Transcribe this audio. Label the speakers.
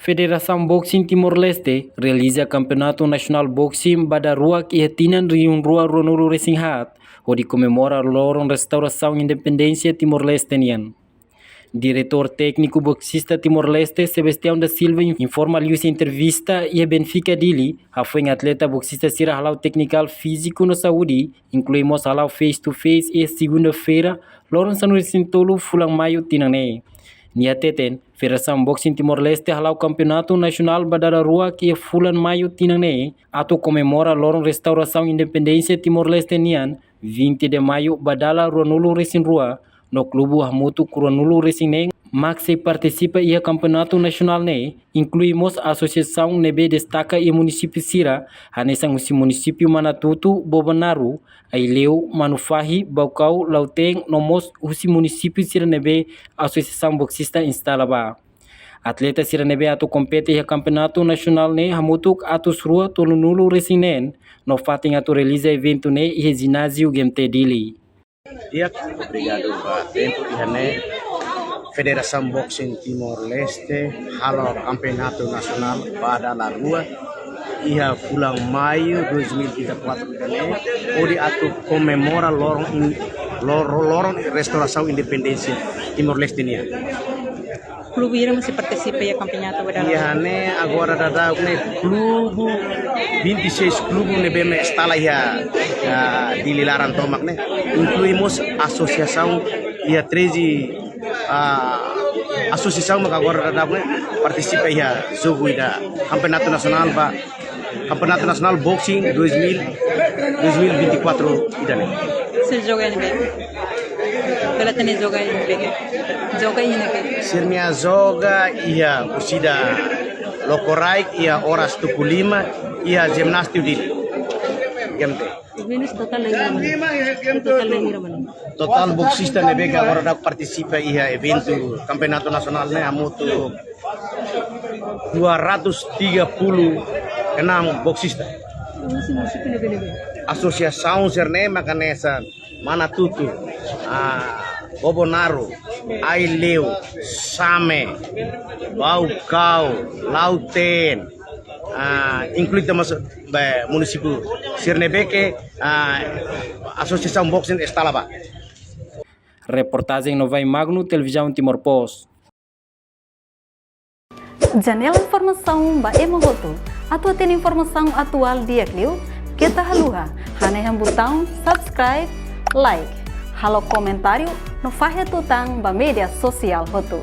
Speaker 1: Federação Boxing Timor-Leste realiza Campeonato Nacional Boxing Badaruak e Tinan Riun Rua Ronuru Racing Hat, onde comemora a Loron Restauração Independência Timor-Leste. Diretor técnico boxista Timor-Leste Sebastião da Silva informa ali em entrevista e a Benfica dele, a foi atleta boxista Sira Halau Technical Físico no Saúde, incluímos Halau Face to Face e segunda-feira, Loron Sanu Sintolo Fulang Maio Tinane. Nia teten, Federação Boxing Timor-Leste halau Campeonato Nacional Badararua que Fulan Maio Tinane, ato comemora Loron Restauração Independência Timor-Leste Nian, 20 de maio Badala Ruanulu Racing Rua, no Clube Hamutu Ruanulu Racing Ne, Maxi participa e a Campeonato Nacional Ne, incluímos a Associação Nebe Destaca e Município Sira, Hanesang Usi Município Manatutu, Bobanaru, Aileu, Manufahi, Baucau, Lauteng, Nomos, Usi Município Sira Nebe, Associação Boxista instalaba. Atleta Sira Nebe atu compete e a Campeonato Nacional Ne, Hamutuk atus Rua Tolunulu Racing Ne, no fating atu realiza evento Ne e ginásio GMT Dili.
Speaker 2: Obrigado Pak tempo ihane Federação Boxing Timor-Leste halau Campeonato Nacional Badalarua ia bulan Maio 2024 onde atu comemora Loron Restauração Independência Timor-Leste nia.
Speaker 3: Clube Ira masih participa ya Campeonato Badalarua.
Speaker 2: Ihane agora dada clube 26 clube nebeme estala ya di Lilaran Tomak ne incluímos associação e 13 associação maka agora dada participa ya jogo da Campeonato Nacional Campeonato Nacional Boxing 2024 idane.
Speaker 3: Se joga ini bem. Kalau tani joga ini bem. Joga ini bem.
Speaker 2: Sirnia joga ia usida Lokoraik ia Oras Tukulima ia Gimnasio di GMT. Total boxista nebega agora participa ia evento Campeonato Nacional ne amutu 236 boxista. Associação Serne Macanesa Manatutu, Bobonaru, Aileu, Same, Baucau, Lauten, incluído município Sirnebeque, Associação Boxing Estalaba.
Speaker 1: Reportagem Nova Magno, Televisão Timor Post.
Speaker 4: Janela informação ba emogoto. Atua tem informação atual dia Clio. Kita haluha, haneham botão subscribe, like, halo comentário no fahe tutang ba media sosial hotu.